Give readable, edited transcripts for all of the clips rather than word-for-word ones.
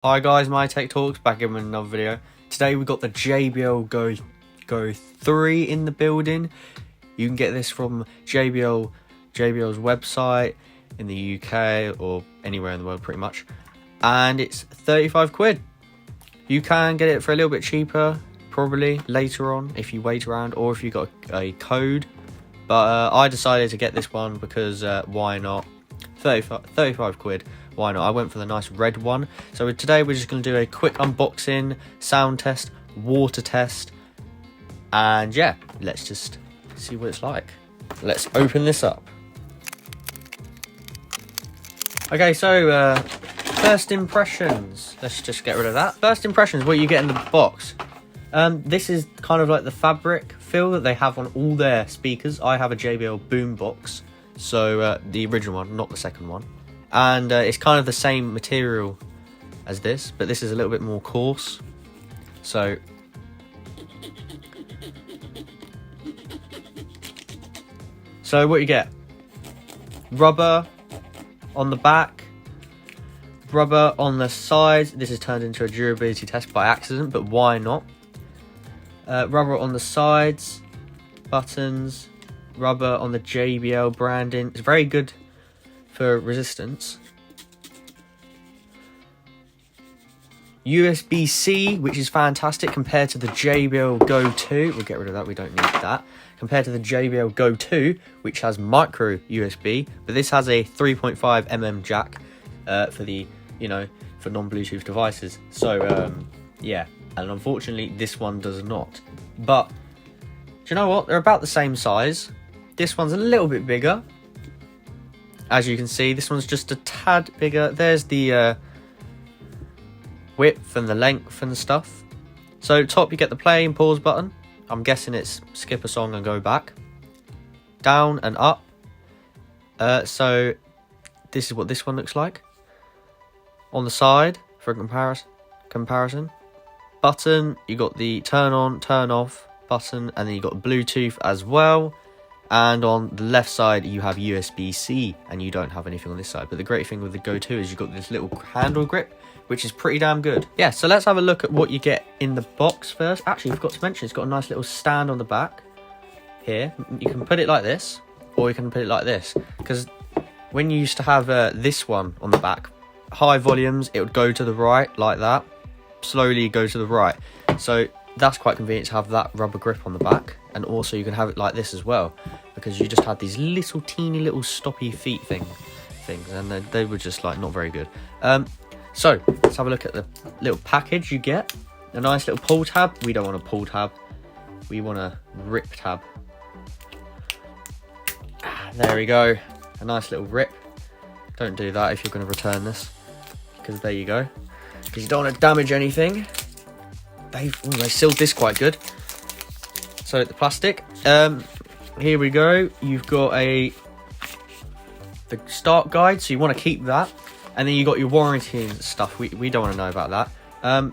Hi guys, MyTechTalks back in with another video. Today we got the JBL Go 3 in the building. You can get this from JBL's website in the UK or anywhere in the world pretty much. And it's 35 quid. You can get it for a little bit cheaper probably later on if you wait around or if you got a code. But I decided to get this one because why not? 35 quid. Why not? I went for the nice red one. So today we're just going to do a quick unboxing, sound test, water test, and yeah, let's just see what it's like. Let's open this up. Okay, so first impressions. Let's just get rid of that. First impressions, what you get in the box. This is kind of like the fabric feel that they have on all their speakers. I have a JBL boombox, so the original one, not the second one. And it's kind of the same material as this, but this is a little bit more coarse. So what you get, rubber on the back, rubber on the sides. This is turned into a durability test by accident, but why not? Rubber on the sides, buttons, rubber on the JBL branding. It's very good for resistance. USB-C, which is fantastic compared to the JBL Go 2. We'll get rid of that, we don't need that. Compared to the JBL Go 2, which has micro USB, but this has a 3.5mm jack for the, for non-Bluetooth devices. So yeah, and unfortunately this one does not. But do you know what? They're about the same size. This one's a little bit bigger. As you can see, this one's just a tad bigger. There's the width and the length and stuff. So top you get the play and pause button. I'm guessing it's skip a song and go back. Down and up. So this is what this one looks like. On the side, for comparison. Button, you got the turn on, turn off button, and then you got Bluetooth as well. And on the left side, you have USB-C, and you don't have anything on this side. But the great thing with the Go 2 is you've got this little handle grip, which is pretty damn good. Yeah, so let's have a look at what you get in the box first. Actually, I forgot to mention, it's got a nice little stand on the back here. You can put it like this, or you can put it like this. Because when you used to have this one on the back, high volumes, it would go to the right, like that. Slowly go to the right. So that's quite convenient to have that rubber grip on the back. And also you can have it like this as well, because you just had these little teeny little stoppy feet things, and they were just like not very good. So let's have a look at the little package you get. A nice little pull tab. We don't want a pull tab, we want a rip tab. There we go, a nice little rip. Don't do that if you're going to return this, because there you go, because you don't want to damage anything. They sealed this quite good. So the plastic, here we go. You've got the start guide, so you want to keep that, and then you got your warranty and stuff. We don't want to know about that.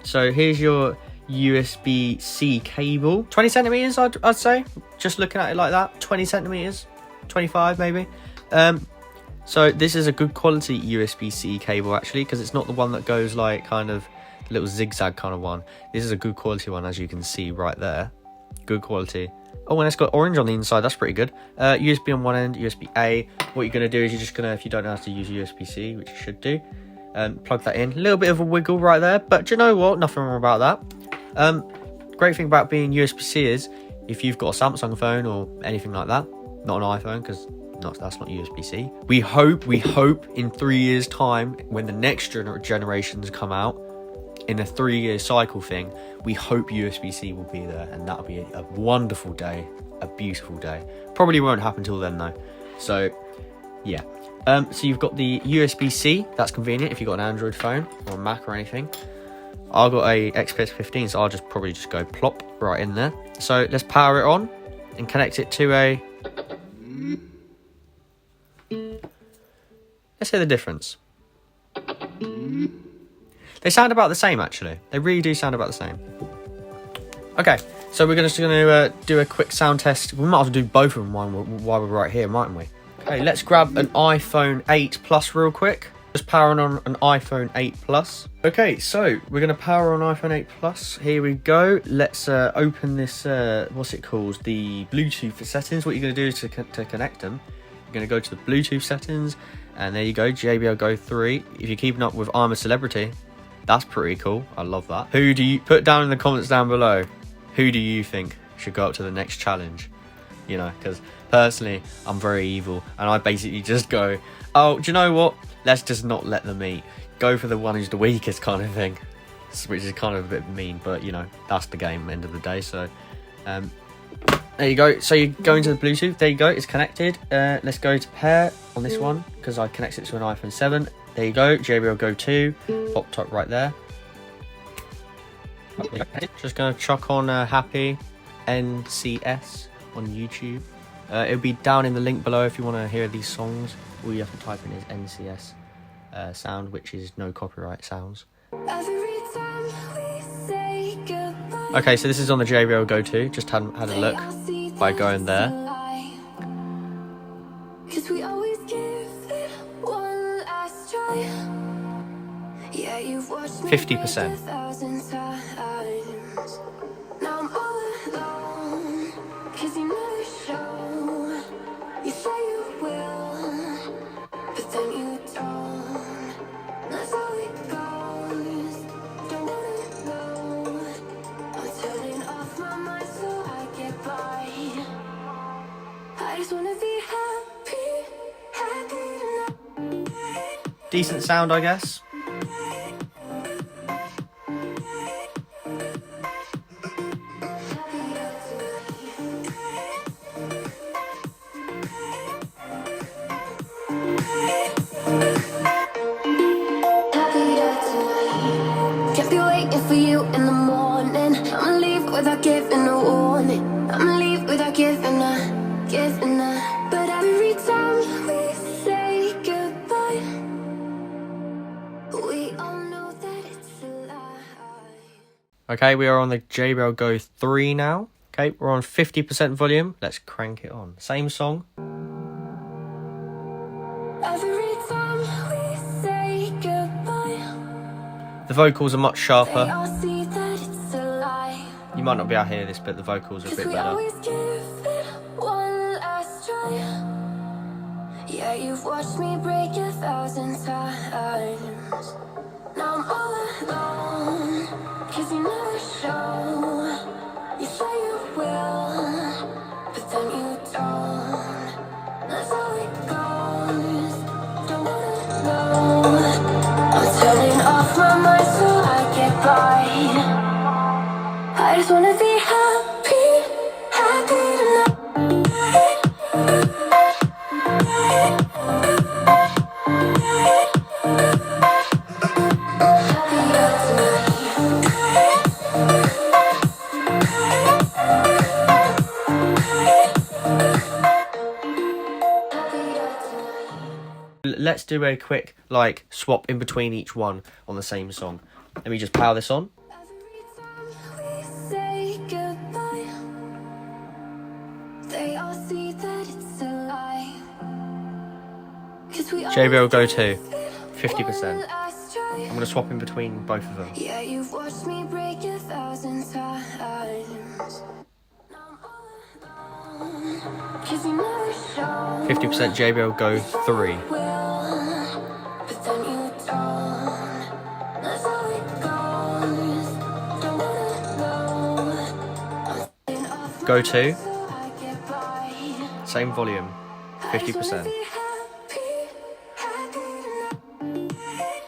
So here's your USB-C cable, 20 centimeters, I'd say. Just looking at it like that, 20 centimeters, 25 maybe. So this is a good quality USB-C cable actually, because it's not the one that goes like kind of little zigzag kind of one. This is a good quality one, as you can see right there. Good quality. Oh, and it's got orange on the inside. That's pretty good. USB on one end, USB-A. What you're going to do is you're just going to, if you don't know how to use USB-C, which you should do, plug that in. A little bit of a wiggle right there, but do you know what? Nothing wrong about that. Great thing about being USB-C is if you've got a Samsung phone or anything like that, not an iPhone, because that's not USB-C. We hope in 3 years' time, when the next generations come out, in a 3-year cycle thing, we hope USB-C will be there, and that'll be a wonderful day, a beautiful day. Probably won't happen till then though. So yeah, so you've got the USB-C. That's convenient if you've got an Android phone or a Mac or anything. I've got a XPS 15, so I'll probably just go plop right in there. So let's power it on and connect it to a, let's hear the difference. They sound about the same, actually. They really do sound about the same. Okay, so we're just going to do a quick sound test. We might have to do both of them while we're right here, mightn't we? Okay, let's grab an iPhone 8 Plus real quick. Just powering on an iPhone 8 Plus. Okay, so we're going to power on iPhone 8 Plus. Here we go. Let's open this, what's it called? The Bluetooth settings. What you're going to do is to connect them, you're going to go to the Bluetooth settings, and there you go, JBL Go 3. If you're keeping up with I'm a Celebrity, that's pretty cool. I love that. Who do you, put down in the comments down below, who do you think should go up to the next challenge? You know, because personally, I'm very evil, and I basically just go, oh, do you know what? Let's just not let them eat. Go for the one who's the weakest kind of thing. Which is kind of a bit mean, but you know, that's the game, end of the day. So, there you go. So you go into the Bluetooth. There you go. It's connected. Let's go to pair on this one, because I connected it to an iPhone 7. There you go. JBL Go 2. Popped up right there. Just going to chuck on Happy NCS on YouTube. It'll be down in the link below if you want to hear these songs. All you have to type in is NCS sound, which is no copyright sounds. Okay, so this is on the JBL Go 2. Just had a look by going there. 50%. Decent sound, I guess. Can't be waiting for you in the morning. I'ma leave without giving a warning. I'ma leave without giving a. But every time we say goodbye, we all know that it's a lie. Okay, we are on the JBL Go 3 now. Okay, we're on 50% volume. Let's crank it on. Same song. Every time we say goodbye, The vocals are much they sharper. all see that it's a lie. You might not be able to hear this, but the vocals are a 'Cause bit we better. always give it one last try. Yeah, you've watched me break 1,000 times. Now I'm all alone, 'cause you never show. You say you will, but then you don't. That's how it goes. Don't wanna know. I'm turning off my mind so I get by. I just wanna be happy, happy tonight. Let's do a quick like swap in between each one on the same song. Let me just power this on. Every time we say goodbye, they all see that it's a lie. 'Cause we JBL Go always 2, give it 50%. one last try. I'm gonna swap in between both of them. Yeah, you've watched me break 1,000 times. Now I'm all alone, 'cause you never show. 50% JBL Go 3. But then you don't. That's how it goes. Don't wanna know. I'm staying off my Go 2, so I get by. same volume, I just 50%. wanna be happy, happy tonight.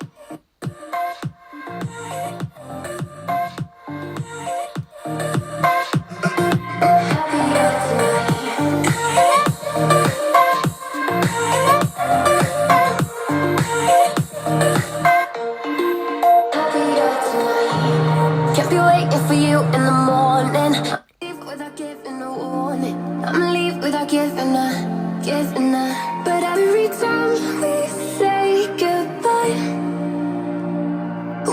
Can't be waiting for you in the morning. I'ma leave without giving a warning. I'ma leave without giving a. But every time we say goodbye,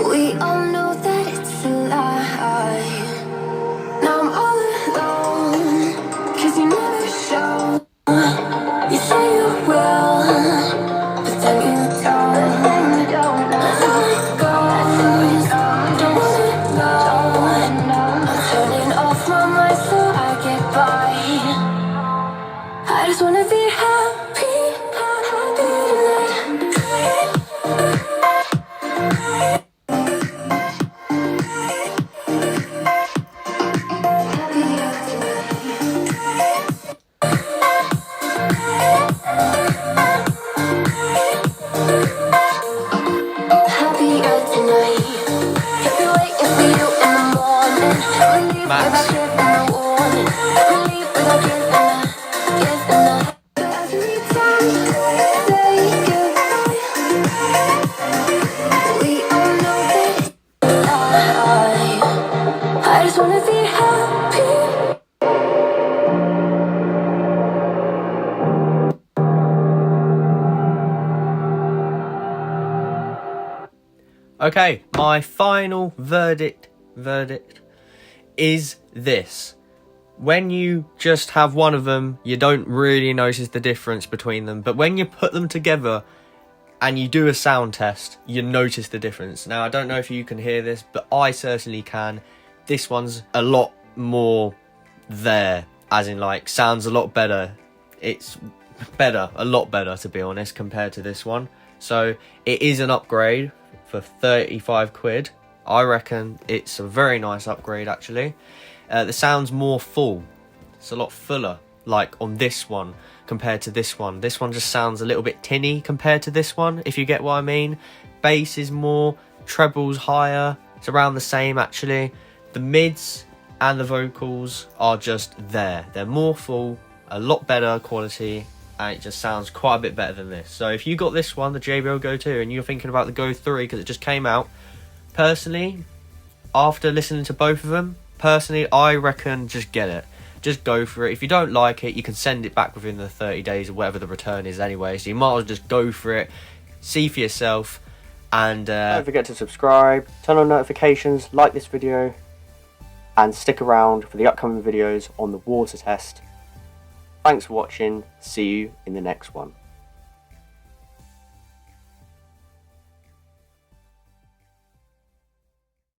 we all know that it's a lie. Now I'm all alone, 'cause you never show. You say you will, but then you don't. I just wanna be happy. Okay, my final verdict is this. When you just have one of them, you don't really notice the difference between them. But when you put them together and you do a sound test, you notice the difference. Now, I don't know if you can hear this, but I certainly can. This one's a lot more there, as in like sounds a lot better. It's better, a lot better to be honest, compared to this one. So it is an upgrade for 35 quid. I reckon it's a very nice upgrade actually. The sound's more full. It's a lot fuller, like on this one compared to this one. This one just sounds a little bit tinny compared to this one, if you get what I mean. Bass is more, treble's higher. It's around the same actually. The mids and the vocals are just there. They're more full, a lot better quality, and it just sounds quite a bit better than this. So if you got this one, the JBL Go 2, and you're thinking about the Go 3 because it just came out, personally, after listening to both of them, personally, I reckon just get it. Just go for it. If you don't like it, you can send it back within the 30 days or whatever the return is anyway. So you might as well just go for it, see for yourself, and don't forget to subscribe, turn on notifications, like this video, and stick around for the upcoming videos on the water test. Thanks for watching. See you in the next one.